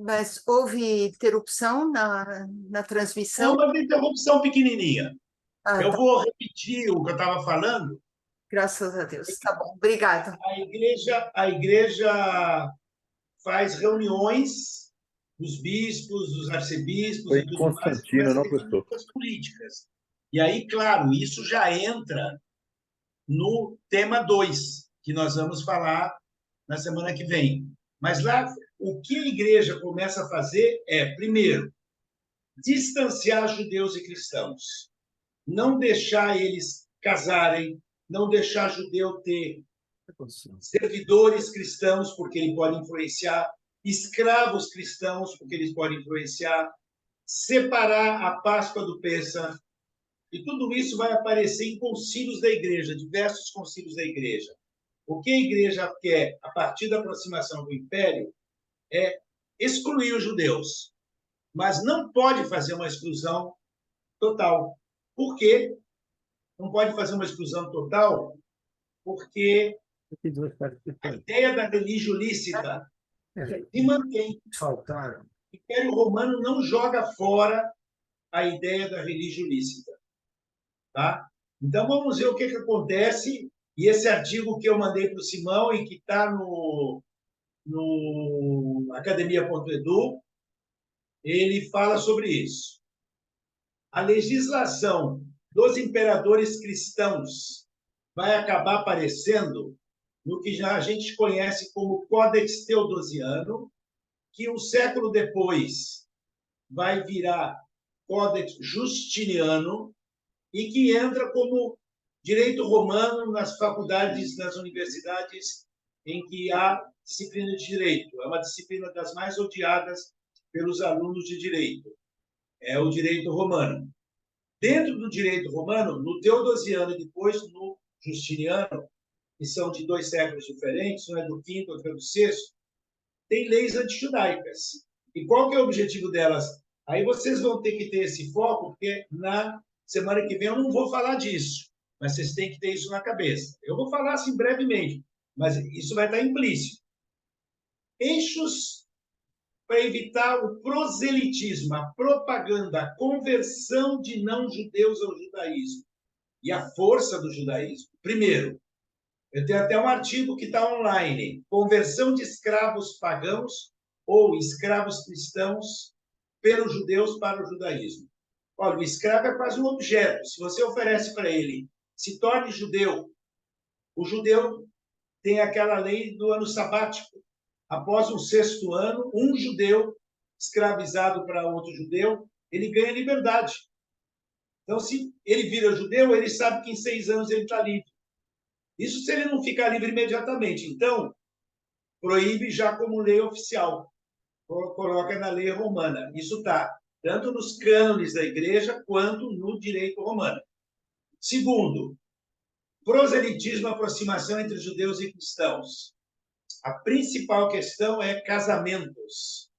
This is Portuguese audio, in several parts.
Mas houve interrupção na transmissão? Uma interrupção pequenininha. Ah, Eu tá. vou repetir o que eu estava falando. Graças a Deus. Tá bom, obrigada. A igreja faz reuniões dos bispos, dos arcebispos Foi e em tudo mais, e Constantino, começa a não, definir professor? as políticas. E aí, claro, isso já entra no tema 2, que nós vamos falar na semana que vem. Mas lá, o que a igreja começa a fazer é, primeiro, distanciar judeus e cristãos. Não deixar eles casarem, não deixar judeu ter servidores cristãos, porque ele pode influenciar, escravos cristãos, porque eles podem influenciar, separar a Páscoa do Pêssar, e tudo isso vai aparecer em concílios da igreja, diversos concílios da igreja. O que a igreja quer, a partir da aproximação do império, é excluir os judeus, mas não pode fazer uma exclusão total. Por quê? Não pode fazer uma exclusão total porque a ideia da religião lícita se mantém. O Império Romano não joga fora a ideia da religião lícita. Tá? Então, vamos ver o que acontece. E esse artigo que eu mandei para o Simão e que está no academia.edu, ele fala sobre isso. A legislação dos imperadores cristãos vai acabar aparecendo no que já a gente conhece como Codex Teodosiano, que um século depois vai virar Codex Justiniano e que entra como direito romano nas faculdades, nas universidades em que há disciplina de direito. É uma disciplina das mais odiadas pelos alunos de direito. É o direito romano. Dentro do direito romano, no Teodosiano e depois no Justiniano, que são de 2 séculos diferentes, um é do quinto, outro é do sexto, tem leis antijudaicas. E qual que é o objetivo delas? Aí vocês vão ter que ter esse foco, porque na semana que vem eu não vou falar disso, mas vocês têm que ter isso na cabeça. Eu vou falar assim brevemente, mas isso vai estar implícito. Eixos para evitar o proselitismo, a propaganda, a conversão de não-judeus ao judaísmo e a força do judaísmo. Primeiro, eu tenho até um artigo que está online, conversão de escravos pagãos ou escravos cristãos pelos judeus para o judaísmo. Olha, o escravo é quase um objeto. Se você oferece para ele, se torne judeu, o judeu tem aquela lei do ano sabático. Após o 6º ano, um judeu escravizado para outro judeu, ele ganha liberdade. Então, se ele vira judeu, ele sabe que em 6 anos ele está livre. Isso se ele não ficar livre imediatamente. Então, proíbe já como lei oficial. Coloca na lei romana. Isso está tanto nos cânones da igreja quanto no direito romano. Segundo, proselitismo, aproximação entre judeus e cristãos. A principal questão é casamentos,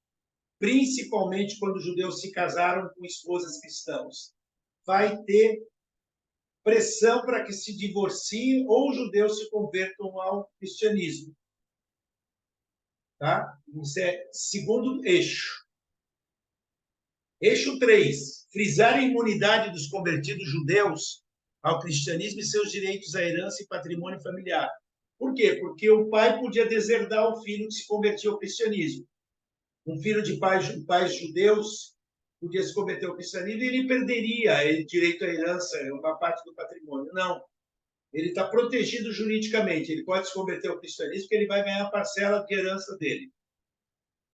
principalmente quando os judeus se casaram com esposas cristãs. Vai ter pressão para que se divorciem ou os judeus se convertam ao cristianismo. Tá? Isso é segundo eixo. Eixo 3, frisar a imunidade dos convertidos judeus ao cristianismo e seus direitos à herança e patrimônio familiar. Por quê? Porque o pai podia deserdar o filho que se convertia ao cristianismo. Um filho de pais judeus podia se converter ao cristianismo e ele perderia o direito à herança, uma parte do patrimônio. Não. Ele está protegido juridicamente. Ele pode se converter ao cristianismo porque ele vai ganhar a parcela de herança dele.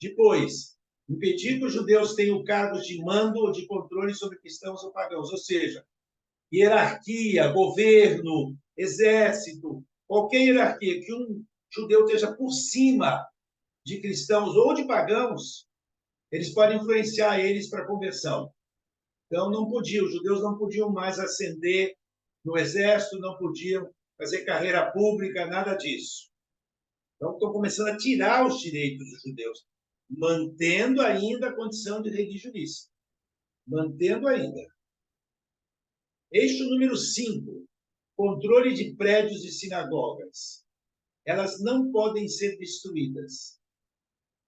Depois, impedir que os judeus tenham cargos de mando ou de controle sobre cristãos ou pagãos, ou seja, hierarquia, governo, exército, qualquer hierarquia que um judeu esteja por cima de cristãos ou de pagãos, eles podem influenciar eles para a conversão. Então, não podia, os judeus não podiam mais ascender no exército, não podiam fazer carreira pública, nada disso. Então, estão começando a tirar os direitos dos judeus, mantendo ainda a condição de religionista. Mantendo ainda. Eixo número 5, controle de prédios e sinagogas. Elas não podem ser destruídas.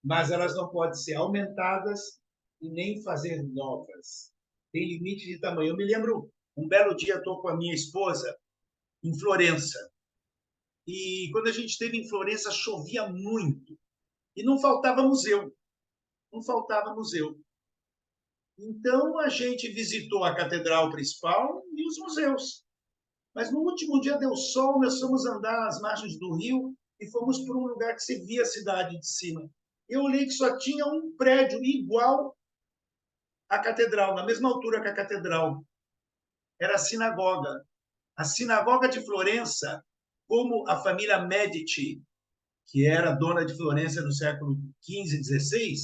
mas elas não podem ser aumentadas e nem fazer novas. Tem limite de tamanho. Eu me lembro, um belo dia, estou com a minha esposa em Florença. E quando a gente esteve em Florença, chovia muito. E não faltava museu. Não faltava museu. Então, a gente visitou a catedral principal e os museus. Mas no último dia deu sol, nós fomos andar às margens do rio e fomos para um lugar que se via a cidade de cima. Eu olhei que só tinha um prédio igual à catedral, na mesma altura que a catedral. Era a sinagoga. A sinagoga de Florença, como a família Medici, que era dona de Florença no século XV, XVI,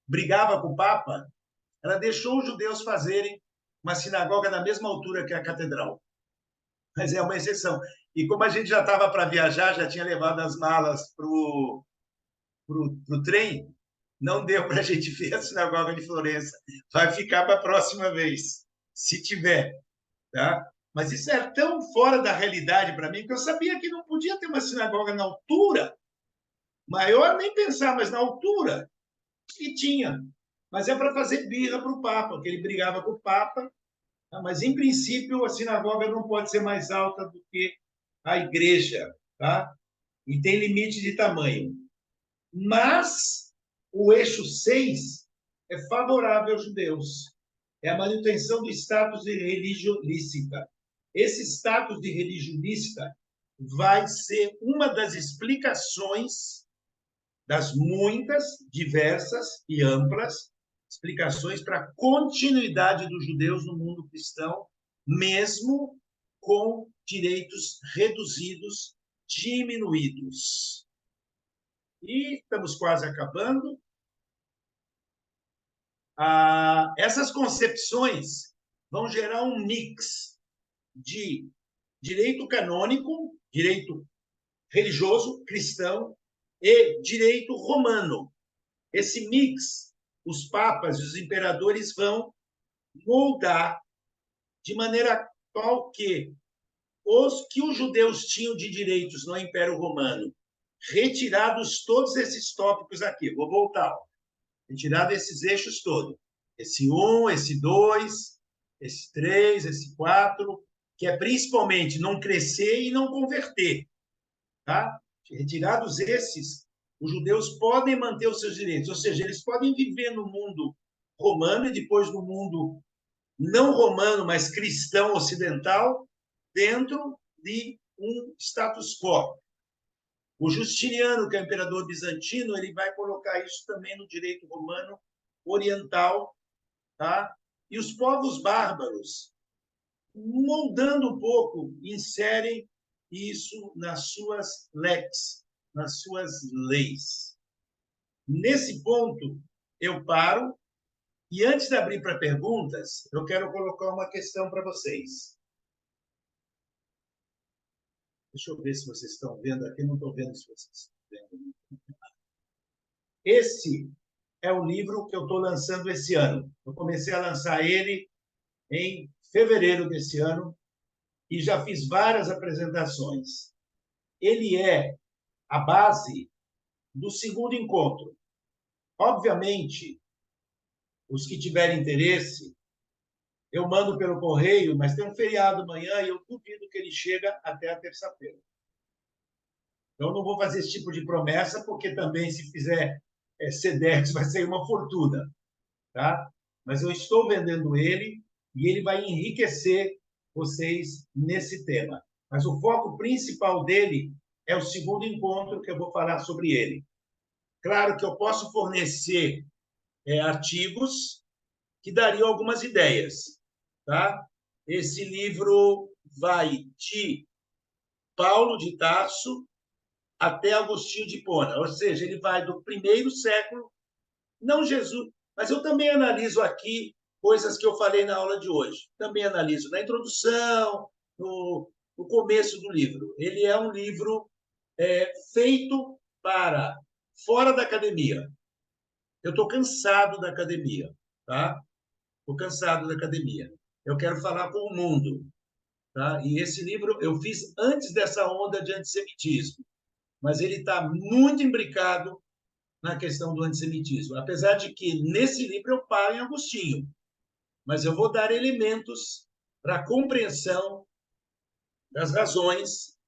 brigava com o Papa, ela deixou os judeus fazerem uma sinagoga da mesma altura que a catedral. Mas é uma exceção. E como a gente já estava para viajar, já tinha levado as malas para o trem, não deu para a gente ver a sinagoga de Florença. Vai ficar para a próxima vez, se tiver. Tá? Mas isso é tão fora da realidade para mim que eu sabia que não podia ter uma sinagoga na altura, maior nem pensar, mas na altura. E tinha. Mas é para fazer birra para o Papa, porque ele brigava com o Papa. Tá? Mas, em princípio, a sinagoga não pode ser mais alta do que a igreja. Tá? E tem limite de tamanho. Mas o eixo 6 é favorável aos judeus. É a manutenção do status de religião lícita. Esse status de religião lícita vai ser uma das explicações das muitas, diversas e amplas explicações para a continuidade dos judeus no mundo cristão, mesmo com direitos reduzidos, diminuídos. E estamos quase acabando. Essas concepções vão gerar um mix de direito canônico, direito religioso, cristão, e direito romano. Esse mix, os papas e os imperadores vão moldar de maneira tal que os que os judeus tinham de direitos no Império Romano, retirados todos esses tópicos aqui, vou voltar, retirado esses eixos todos, esse 1, esse 2, esse 3, esse 4, que é principalmente não crescer e não converter. Tá? Retirados esses, os judeus podem manter os seus direitos, ou seja, eles podem viver no mundo romano e depois no mundo não romano, mas cristão ocidental, dentro de um status quo. O Justiniano, que é o imperador bizantino, ele vai colocar isso também no direito romano oriental, tá? E os povos bárbaros, moldando um pouco, inserem isso nas suas lex, nas suas leis. Nesse ponto, eu paro e, antes de abrir para perguntas, eu quero colocar uma questão para vocês. Deixa eu ver se vocês estão vendo aqui. Não estou vendo se vocês estão vendo. Esse é o livro que eu estou lançando esse ano. Eu comecei a lançar ele em fevereiro desse ano e já fiz várias apresentações. Ele é a base do segundo encontro. Obviamente, os que tiverem interesse, eu mando pelo correio, mas tem um feriado amanhã e eu duvido que ele chegue até a terça-feira. Então, não vou fazer esse tipo de promessa, porque também, se fizer Sedex, vai ser uma fortuna. Tá? Mas eu estou vendendo ele e ele vai enriquecer vocês nesse tema. Mas o foco principal dele é o segundo encontro, que eu vou falar sobre ele. Claro que eu posso fornecer artigos que dariam algumas ideias. Tá? Esse livro vai de Paulo de Tarso até Agostinho de Hipona, ou seja, ele vai do primeiro século, não Jesus, mas eu também analiso aqui coisas que eu falei na aula de hoje. Também analiso na introdução, no começo do livro. Ele é um livro feito para fora da academia. Eu estou cansado da academia, tá? Estou cansado da academia. Eu quero falar com o mundo, tá? E esse livro eu fiz antes dessa onda de antissemitismo, mas ele está muito imbricado na questão do antissemitismo. Apesar de que, nesse livro, eu paro em Agostinho, mas eu vou dar elementos para a compreensão das razões.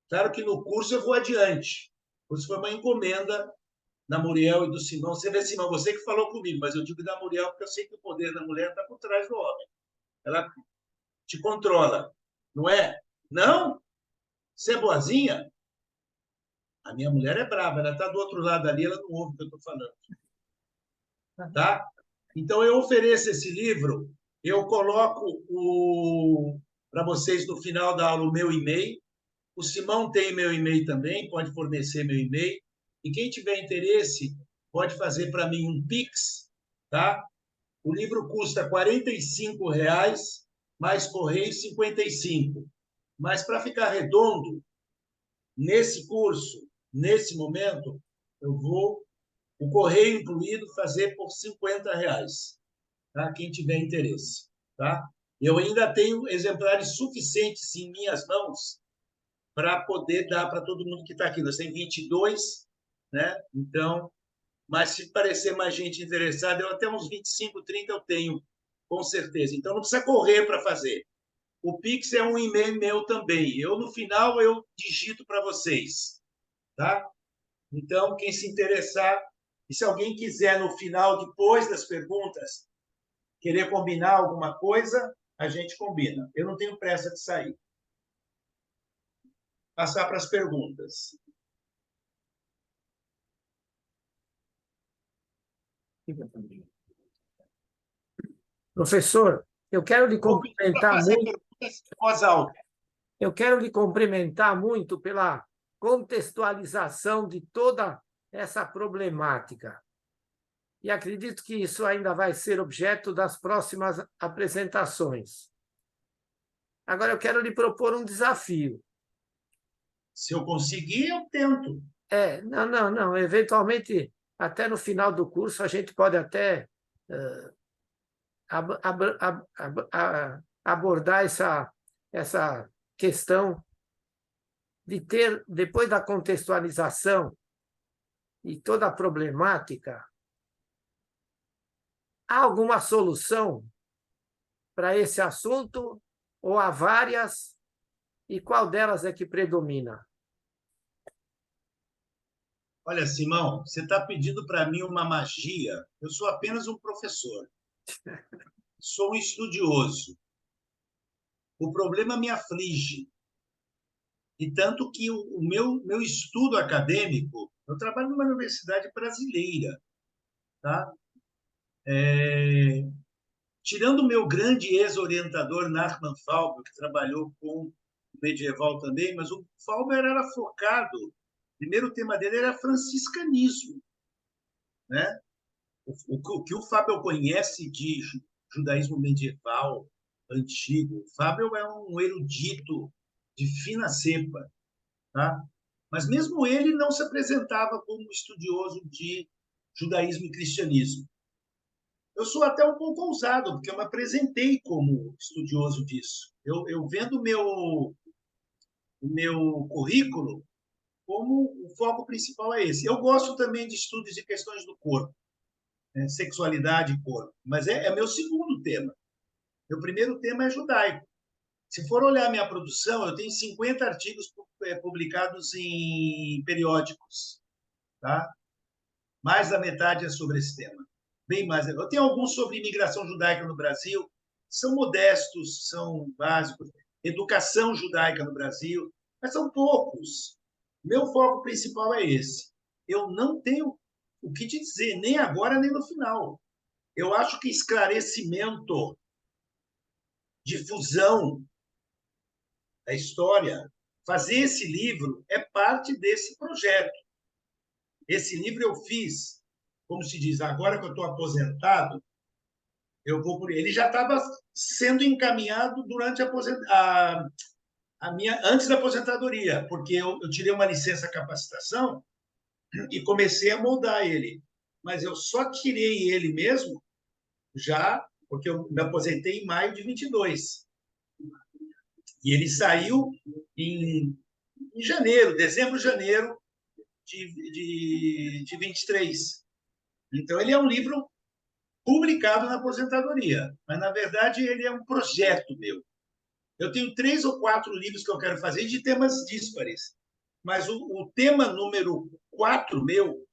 Claro que no curso eu vou adiante. O curso foi uma encomenda da Muriel e do Simão. Você vê, Simão, você que falou comigo, mas eu digo da Muriel porque eu sei que o poder da mulher está por trás do homem. Ela te controla, não é? Não? Você é boazinha? A minha mulher é brava, ela está do outro lado ali, ela não ouve o que eu estou falando. Tá? Então, eu ofereço esse livro, eu coloco para vocês no final da aula o meu e-mail. O Simão tem meu e-mail também, pode fornecer meu e-mail. E quem tiver interesse, pode fazer para mim um Pix. Tá? O livro custa R$ 45, mais correio 55. Mas, para ficar redondo, nesse curso, nesse momento, eu vou, o correio incluído, fazer por R$ 50, tá? Quem tiver interesse. Tá? Eu ainda tenho exemplares suficientes em minhas mãos para poder dar para todo mundo que está aqui. Nós temos 22, né? Então, mas se parecer mais gente interessada, eu até uns 25, 30 eu tenho, com certeza. Então, não precisa correr para fazer. O Pix é um e-mail meu também. Eu, no final, eu digito para vocês. Tá? Então, quem se interessar, e se alguém quiser, no final, depois das perguntas, querer combinar alguma coisa, a gente combina. Eu não tenho pressa de sair. Passar para as perguntas. Professor, eu quero lhe Vou pedir para cumprimentar fazer muito. perguntas em voz alta. Eu quero lhe cumprimentar muito pela contextualização de toda essa problemática. E acredito que isso ainda vai ser objeto das próximas apresentações. Agora, eu quero lhe propor um desafio. Se eu conseguir, eu tento. Não. Eventualmente, até no final do curso, a gente pode até abordar essa questão de ter, depois da contextualização e toda a problemática, há alguma solução para esse assunto ou há várias e qual delas é que predomina? Olha, Simão, você está pedindo para mim uma magia. Eu sou apenas um professor. Sou um estudioso. O problema me aflige. E tanto que o meu estudo acadêmico, eu trabalho numa universidade brasileira. Tá? Tirando o meu grande ex-orientador, Nachman Faulber, que trabalhou com o medieval também, mas o Faulber era focado, o primeiro tema dele era franciscanismo. Né? O que o Faber conhece de judaísmo medieval, antigo, o Faber é um erudito de fina cepa. Tá? Mas mesmo ele não se apresentava como estudioso de judaísmo e cristianismo. Eu sou até um pouco ousado, porque eu me apresentei como estudioso disso. Eu vendo o meu currículo, como o foco principal é esse. Eu gosto também de estudos de questões do corpo, né? Sexualidade e corpo, mas é meu segundo tema. Meu primeiro tema é judaico. Se for olhar minha produção, eu tenho 50 artigos publicados em periódicos. Tá? Mais da metade é sobre esse tema. Bem mais. Eu tenho alguns sobre imigração judaica no Brasil, são modestos, são básicos. Educação judaica no Brasil, mas são poucos. Meu foco principal é esse. Eu não tenho o que te dizer, nem agora, nem no final. Eu acho que esclarecimento, difusão da história, fazer esse livro é parte desse projeto. Esse livro eu fiz, como se diz, agora que eu estou aposentado, eu vou por ele. Ele já estava sendo encaminhado durante a minha antes da aposentadoria, porque eu tirei uma licença capacitação e comecei a moldar ele. Mas eu só tirei ele mesmo já porque eu me aposentei em maio de 22. E ele saiu em janeiro, dezembro, janeiro de 23. Então, ele é um livro publicado na aposentadoria, mas, na verdade, ele é um projeto meu. Eu tenho 3 ou 4 livros que eu quero fazer de temas díspares, mas o tema número 4 meu,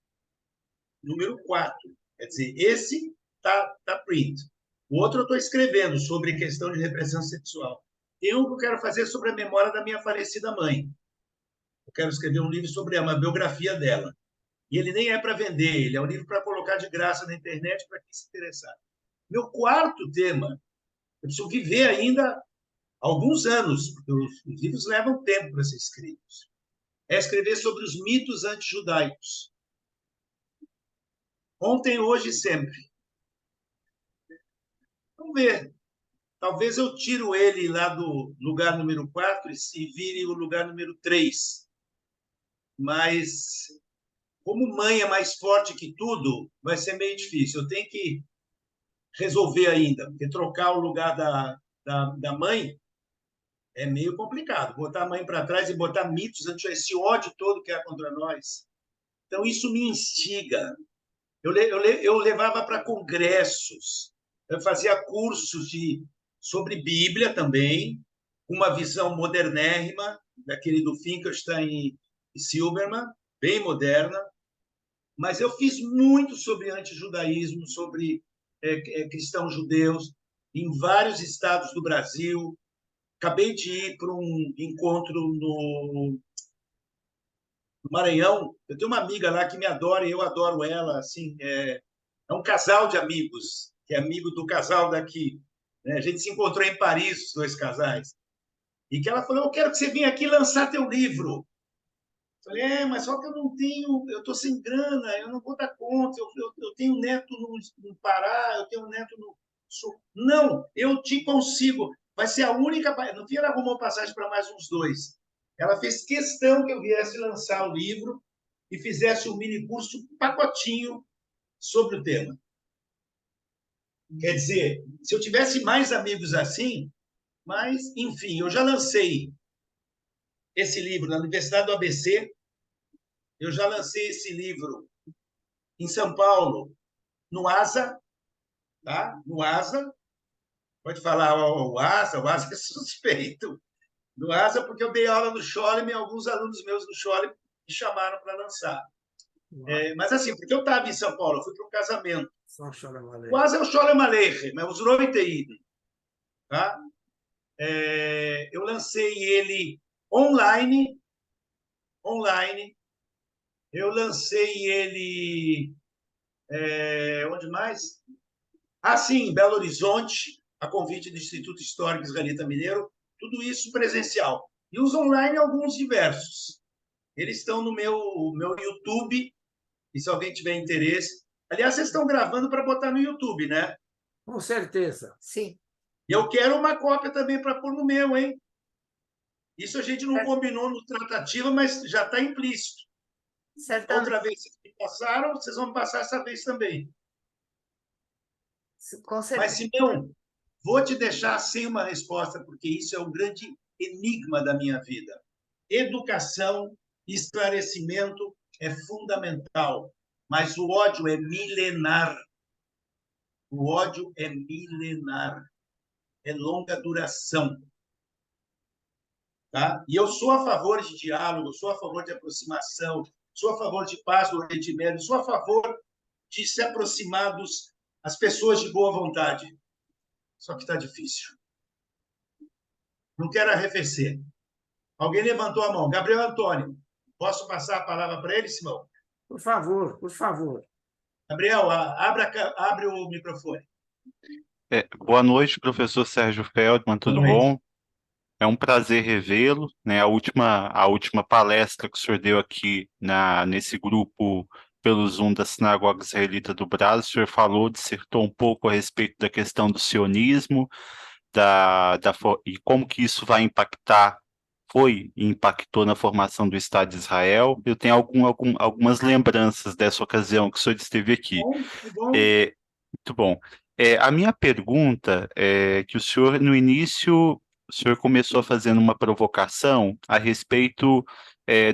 número 4, quer dizer, esse tá print. O outro eu estou escrevendo sobre questão de repressão sexual. Tem um que eu quero fazer sobre a memória da minha falecida mãe. Eu quero escrever um livro sobre uma biografia dela. E ele nem é para vender, ele é um livro para colocar de graça na internet para quem se interessar. Meu quarto tema, eu preciso viver ainda alguns anos, porque os livros levam tempo para ser escritos, é escrever sobre os mitos antijudaicos. Ontem, hoje e sempre. Vamos ver. Talvez eu tiro ele lá do lugar número 4 e vire o lugar número 3. Mas, como mãe é mais forte que tudo, vai ser meio difícil. Eu tenho que resolver ainda, porque trocar o lugar da mãe é meio complicado. Botar a mãe para trás e botar mitos, esse ódio todo que há contra nós. Então, isso me instiga. Eu levava para congressos, eu fazia cursos sobre Bíblia também, com uma visão modernérrima, daquele do Finkelstein e Silberman, bem moderna, mas eu fiz muito sobre antijudaísmo, sobre cristãos judeus, em vários estados do Brasil. Acabei de ir para um encontro no Maranhão. Eu tenho uma amiga lá que me adora e eu adoro ela. Assim, é um casal de amigos, que é amigo do casal daqui. Né? A gente se encontrou em Paris, os 2 casais. E que ela falou, eu quero que você venha aqui lançar teu livro. Eu falei, mas só que eu não tenho, eu estou sem grana, eu não vou dar conta, eu tenho neto no Pará, eu tenho neto no Sul. Não, eu te consigo. Vai ser a única... No fim, ela arrumou passagem para mais uns 2. Ela fez questão que eu viesse lançar o livro e fizesse um mini curso, um pacotinho sobre o tema. Quer dizer, se eu tivesse mais amigos assim, mas, enfim, eu já lancei esse livro na Universidade do ABC, eu já lancei esse livro em São Paulo, no ASA, tá? No ASA, pode falar o ASA é suspeito. No ASA, porque eu dei aula no Scholem e alguns alunos meus no Scholem me chamaram para lançar. Mas assim, porque eu estava em São Paulo, eu fui para um casamento. O ASA é o Scholem Aleichem, mas os Roiteiden. Tá? Eu lancei ele online. Eu lancei ele... onde mais? Sim, em Belo Horizonte, a convite do Instituto Histórico Israelita Mineiro, tudo isso presencial. E os online, alguns diversos. Eles estão no meu YouTube, e se alguém tiver interesse... Aliás, vocês estão gravando para botar no YouTube, né? Com certeza. Sim. E eu quero uma cópia também para pôr no meu, hein? Isso a gente não combinou no tratativa, mas já está implícito. Certamente. Outra vez vocês me passaram, vocês vão me passar essa vez também. Com certeza. Mas, Simeão, vou te deixar sem uma resposta, porque isso é um grande enigma da minha vida. Educação, esclarecimento é fundamental, mas o ódio é milenar. O ódio é milenar. É longa duração. Tá? E eu sou a favor de diálogo, sou a favor de aproximação, sou a favor de paz no Oriente Médio, sou a favor de se aproximar das pessoas de boa vontade. Só que está difícil. Não quero arrefecer. Alguém levantou a mão. Gabriel Antônio. Posso passar a palavra para ele, Simão? Por favor, por favor. Gabriel, abre o microfone. Boa noite, professor Sérgio Feldman, tudo bom? É um prazer revê-lo, né? A última palestra que o senhor deu aqui nesse grupo pelo Zoom da Sinagoga Israelita do Brás, o senhor falou, dissertou um pouco a respeito da questão do sionismo, e como que isso vai impactar, impactou na formação do Estado de Israel. Eu tenho algumas lembranças dessa ocasião que o senhor esteve aqui. Bom. Muito bom. A minha pergunta é que o senhor, no início, o senhor começou fazendo uma provocação a respeito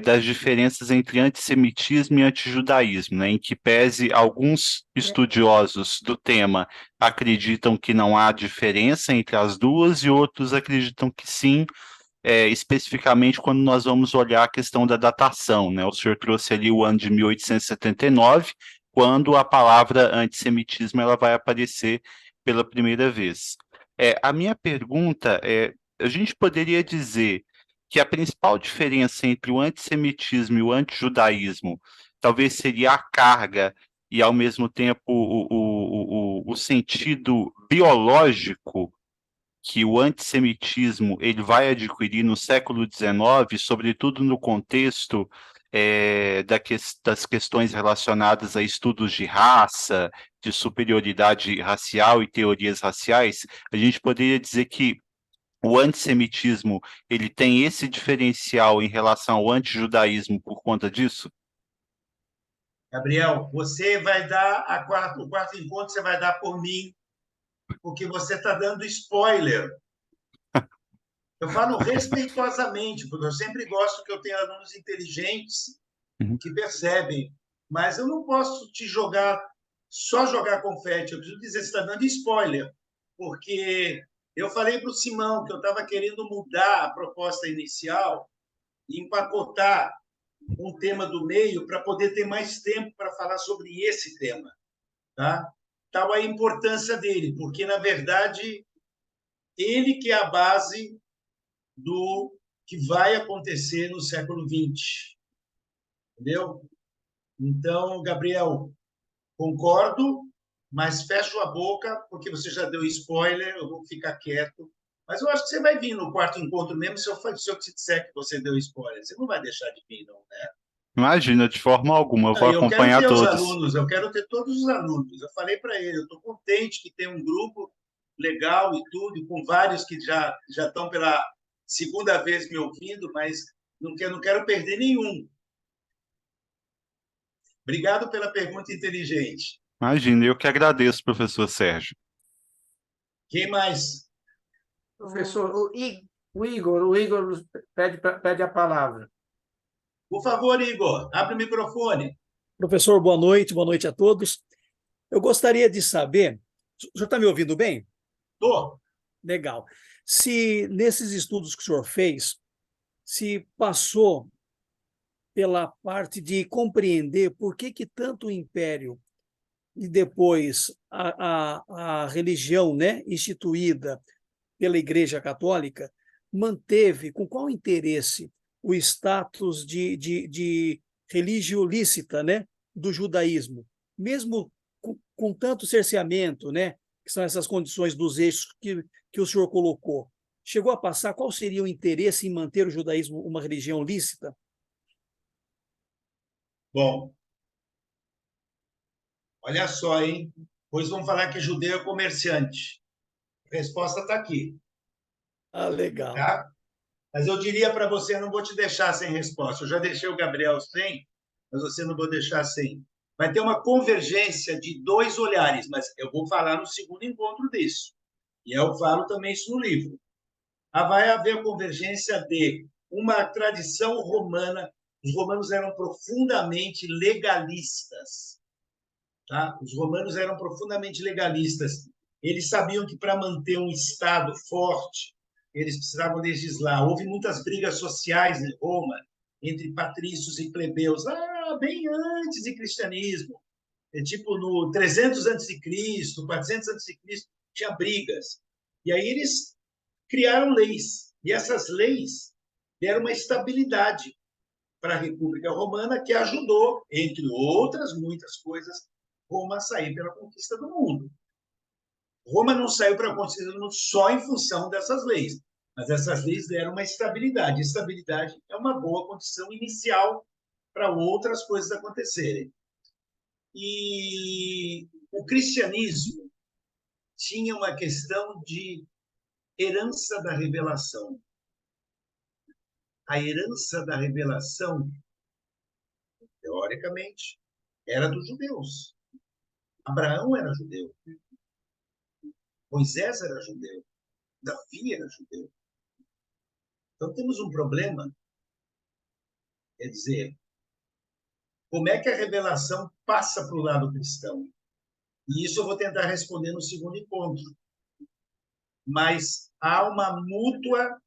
das diferenças entre antissemitismo e antijudaísmo, né, em que pese alguns estudiosos do tema acreditam que não há diferença entre as duas e outros acreditam que sim, especificamente quando nós vamos olhar a questão da datação, né? O senhor trouxe ali o ano de 1879, quando a palavra antissemitismo ela vai aparecer pela primeira vez. A minha pergunta é, a gente poderia dizer que a principal diferença entre o antissemitismo e o antijudaísmo talvez seria a carga e, ao mesmo tempo, o sentido biológico que o antissemitismo ele vai adquirir no século XIX, sobretudo no contexto das questões relacionadas a estudos de raça, de superioridade racial e teorias raciais, a gente poderia dizer que o antissemitismo ele tem esse diferencial em relação ao antijudaísmo por conta disso? Gabriel, você vai dar o quarto encontro, você vai dar por mim, porque você está dando spoiler. Eu falo respeitosamente, porque eu sempre gosto que eu tenha alunos inteligentes Uhum. que percebem, mas eu não posso só jogar confete, eu preciso dizer, você está dando spoiler, porque eu falei para o Simão que eu estava querendo mudar a proposta inicial e empacotar um tema do meio para poder ter mais tempo para falar sobre esse tema. Tá? Tal a importância dele, porque, na verdade, ele que é a base do que vai acontecer no século XX. Entendeu? Então, Gabriel, concordo, mas fecho a boca, porque você já deu spoiler, eu vou ficar quieto. Mas eu acho que você vai vir no quarto encontro mesmo se eu te disser que você deu spoiler. Você não vai deixar de vir, não, né? Imagina, de forma alguma, eu vou Eu quero acompanhar ter os todos. alunos, eu quero ter todos os alunos. Eu falei para ele, eu estou contente que tem um grupo legal e tudo, com vários que já estão pela segunda vez me ouvindo, mas não quero perder nenhum. Obrigado pela pergunta inteligente. Imagina, eu que agradeço, professor Sérgio. Quem mais? Professor, O Igor, o Igor pede a palavra. Por favor, Igor, abre o microfone. Professor, boa noite a todos. Eu gostaria de saber, o senhor está me ouvindo bem? Tô. Legal. Se nesses estudos que o senhor fez, se passou pela parte de compreender por que tanto o império e depois a religião, né, instituída pela Igreja Católica, manteve, com qual interesse, o status de religio lícita, né, do judaísmo, mesmo com tanto cerceamento, né, que são essas condições dos eixos que o senhor colocou. Chegou a passar qual seria o interesse em manter o judaísmo uma religião lícita? Bom, olha só, hein? Pois vamos falar que judeu é comerciante. A resposta está aqui, Ah, legal. tá? Mas eu diria para você, não vou te deixar sem resposta. Eu já deixei o Gabriel sem, mas você não vou deixar sem. Vai ter uma convergência de dois olhares, mas eu vou falar no segundo encontro disso. E eu falo também isso no livro. Vai haver convergência de uma tradição romana. Os romanos eram profundamente legalistas. Tá? Os romanos eram profundamente legalistas. Eles sabiam que para manter um Estado forte, eles precisavam legislar. Houve muitas brigas sociais em Roma, entre patrícios e plebeus, bem antes do cristianismo. Tipo no 300 a.C., 400 a.C., tinha brigas. E aí eles criaram leis. E essas leis deram uma estabilidade para a República Romana, que ajudou, entre outras muitas coisas, Roma a sair pela conquista do mundo. Roma não saiu para a conquista do mundo só em função dessas leis, mas essas leis deram uma estabilidade. Estabilidade é uma boa condição inicial para outras coisas acontecerem. E o cristianismo tinha uma questão de herança da revelação. A herança da revelação, teoricamente, era dos judeus. Abraão era judeu. Moisés era judeu. Davi era judeu. Então, temos um problema Quer dizer, como é que a revelação passa para o lado cristão? E isso eu vou tentar responder no segundo encontro. Mas há uma mútua,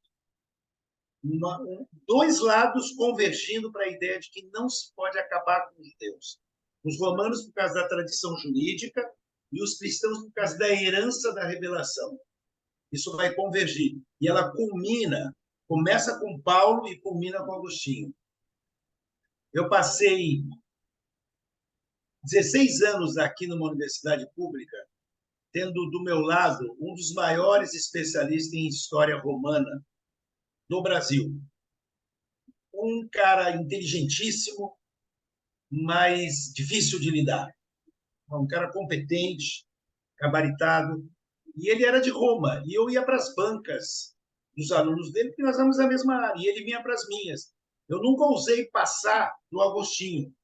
dois lados convergindo para a ideia de que não se pode acabar com os judeus. Os romanos por causa da tradição jurídica e os cristãos por causa da herança da revelação. Isso vai convergir. E ela começa com Paulo e culmina com Agostinho. Eu passei 16 anos aqui numa universidade pública, tendo do meu lado um dos maiores especialistas em história romana do Brasil. Um cara inteligentíssimo, mas difícil de lidar. Um cara competente, gabaritado. E ele era de Roma, e eu ia para as bancas dos alunos dele, porque nós éramos da mesma área, e ele vinha para as minhas. Eu nunca ousei passar do Agostinho.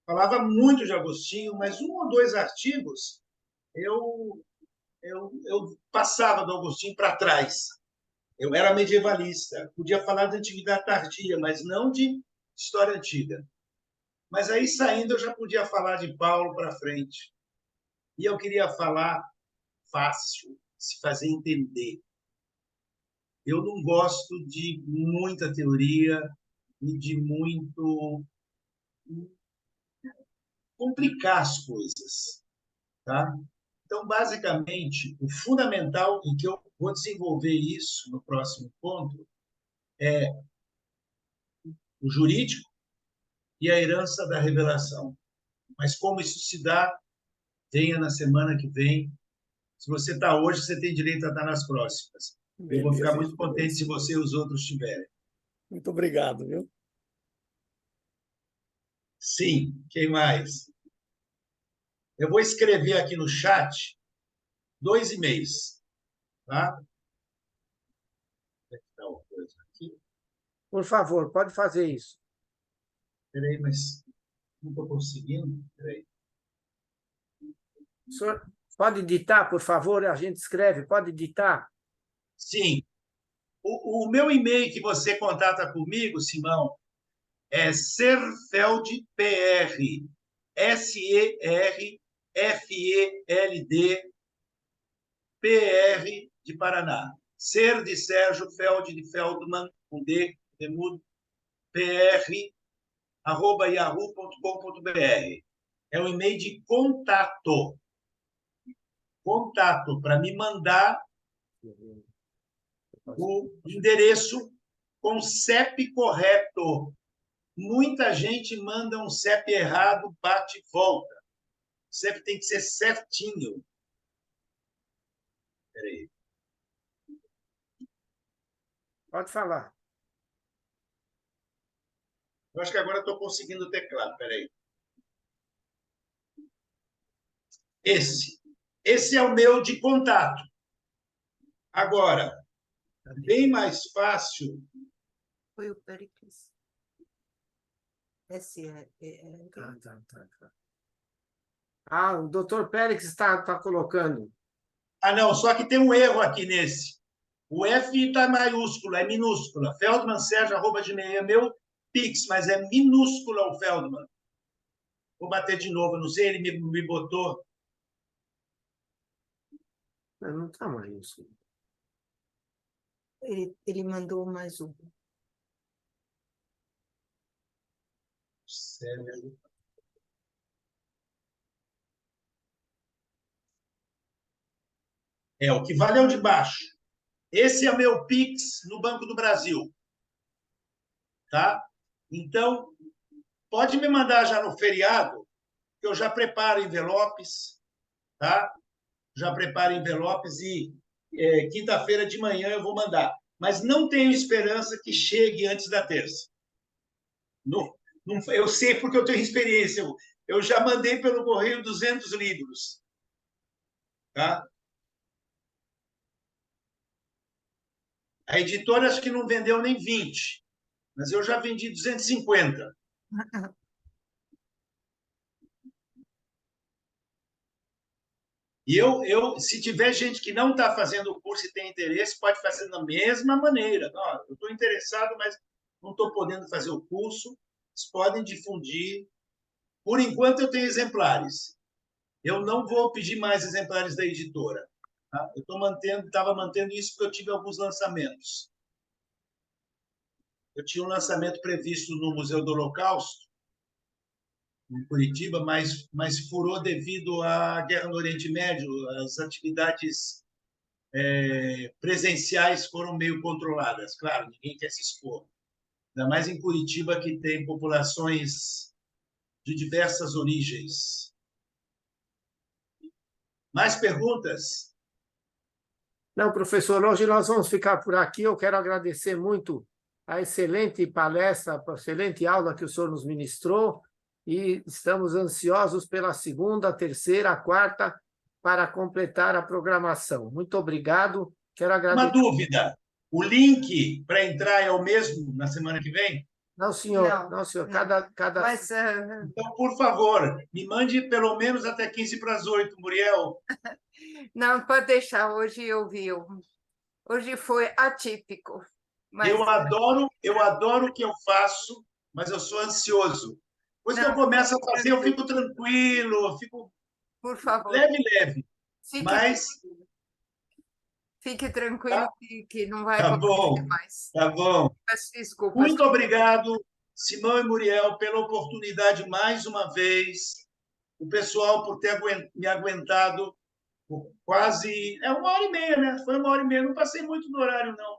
Falava muito de Agostinho, mas um ou dois artigos eu passava do Agostinho para trás. Eu era medievalista, podia falar de antiguidade tardia, mas não de história antiga. Mas aí, saindo, eu já podia falar de Paulo para frente. E eu queria falar fácil, se fazer entender. Eu não gosto de muita teoria e de muito complicar as coisas, tá? Então, basicamente, o fundamental, em que eu vou desenvolver isso no próximo ponto, é o jurídico e a herança da revelação. Mas como isso se dá, venha na semana que vem. Se você está hoje, você tem direito a estar nas próximas. Eu vou ficar muito contente se você e os outros estiverem. Muito obrigado, viu? Sim, quem mais? Eu vou escrever aqui no chat 2 e-mails, tá? Por favor, pode fazer isso. Espera aí, mas não estou conseguindo. Espera aí. O senhor pode ditar, por favor? A gente escreve, pode ditar? Sim. O meu e-mail que você contata comigo, Simão, é serfeld, PR, SERFELD, PR de Paraná. Ser de Sérgio, Feld de Feldman, com D, demudo, PR, @yahoo.com.br. É um e-mail de contato. Contato, para me mandar o endereço com CEP correto. Muita gente manda um CEP errado, bate e volta. O CEP tem que ser certinho. Espera aí. Pode falar. Eu acho que agora estou conseguindo o teclado. Espera aí. Esse é o meu de contato. Agora, bem mais fácil. Foi o Pericles. O doutor Pérez está colocando. Ah, não, só que tem um erro aqui nesse. O F está maiúsculo, é minúscula. feldmansergio@gmail é meu Pix, mas é minúscula o Feldman. Vou bater de novo, não sei, ele me botou. Não está maiúsculo. Ele mandou mais um. Sério? O que vale é o de baixo. Esse é o meu Pix no Banco do Brasil. Tá? Então, pode me mandar já no feriado, que eu já preparo envelopes, tá? Já preparo envelopes e quinta-feira de manhã eu vou mandar. Mas não tenho esperança que chegue antes da terça. Não, eu sei porque eu tenho experiência. Eu já mandei pelo correio 200 livros. Tá? A editora acho que não vendeu nem 20, mas eu já vendi 250. E se tiver gente que não está fazendo o curso e tem interesse, pode fazer da mesma maneira. Não, eu estou interessado, mas não estou podendo fazer o curso. Vocês podem difundir. Por enquanto, eu tenho exemplares. Eu não vou pedir mais exemplares da editora. Tá? Eu estava mantendo isso porque eu tive alguns lançamentos. Eu tinha um lançamento previsto no Museu do Holocausto, em Curitiba, mas furou devido à guerra no Oriente Médio. As atividades presenciais foram meio controladas. Claro, ninguém quer se expor. Ainda mais em Curitiba, que tem populações de diversas origens. Mais perguntas? Não, professor, hoje nós vamos ficar por aqui. Eu quero agradecer muito a excelente palestra, a excelente aula que o senhor nos ministrou e estamos ansiosos pela segunda, terceira, quarta para completar a programação. Muito obrigado. Quero Uma agradecer. dúvida. O link para entrar é o mesmo na semana que vem? Não, senhor. Não, Não, senhor. não. Cada... Mas Então, por favor, me mande pelo menos até 7:45, Muriel. não, pode deixar, hoje eu vi. Hoje foi atípico. Mas Eu adoro o que eu faço, mas eu sou ansioso. Depois que eu Não, começo a fazer, eu fico tranquilo, eu fico por favor, leve. fique, Mas fique tranquilo que não vai tá acontecer bom, mais. tá bom. Peço desculpas. Muito obrigado, Simão e Muriel, pela oportunidade mais uma vez. O pessoal por ter me aguentado por quase 1h30, né? Foi 1h30, não passei muito no horário, não.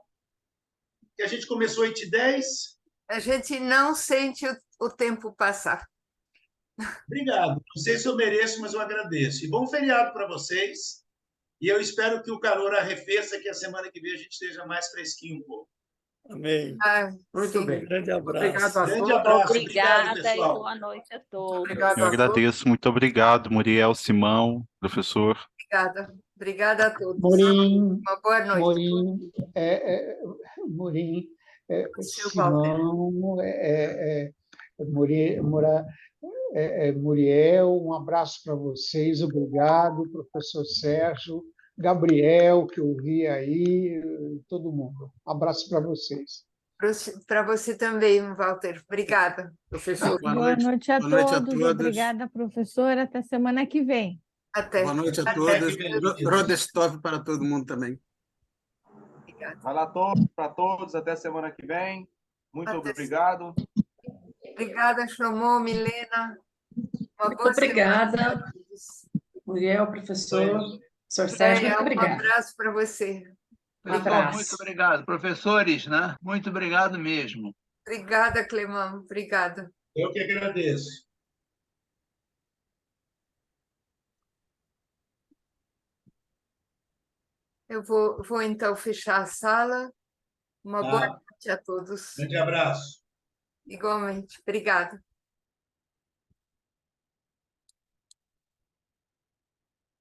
Porque a gente começou 8h10. A gente não sente o tempo passar. Obrigado. Não sei se eu mereço, mas eu agradeço. E bom feriado para vocês. E eu espero que o calor arrefeça, que a semana que vem a gente esteja mais fresquinho um pouco. Amém. Muito Sim. bem. Grande Obrigado abraço. a Grande todos. abraço. Obrigado, Obrigada e pessoal. boa noite a todos. Obrigado Eu a todos. agradeço, muito obrigado, Muriel, Simão, professor. Obrigada a todos. Morim, Uma boa noite. Morim, Morim, Seu Walter. Simão, Muriel, um abraço para vocês, obrigado, professor Sérgio, Gabriel, que eu vi aí, todo mundo. Um abraço para vocês. Para você também, Walter. Obrigada. Professor, Boa noite a Boa noite a todos. todos. Obrigada, professora. Até semana que vem. Até. Boa noite a Até. todos. Rodestov para todo mundo também. Obrigada. Vai lá para todos, até semana que vem. Muito Até obrigado. Obrigada, Shlomo, Milena. Uma Muito boa obrigada. semana a todos. Muriel, professor, professor Sérgio, muito Um obrigada. abraço para você. Um abraço. Muito obrigado. Professores, né? Muito obrigado mesmo. Obrigada, Clemão. Obrigada. Eu que agradeço. Eu vou então fechar a sala. Uma boa Tá. noite a todos. Grande abraço. Igualmente. Obrigada.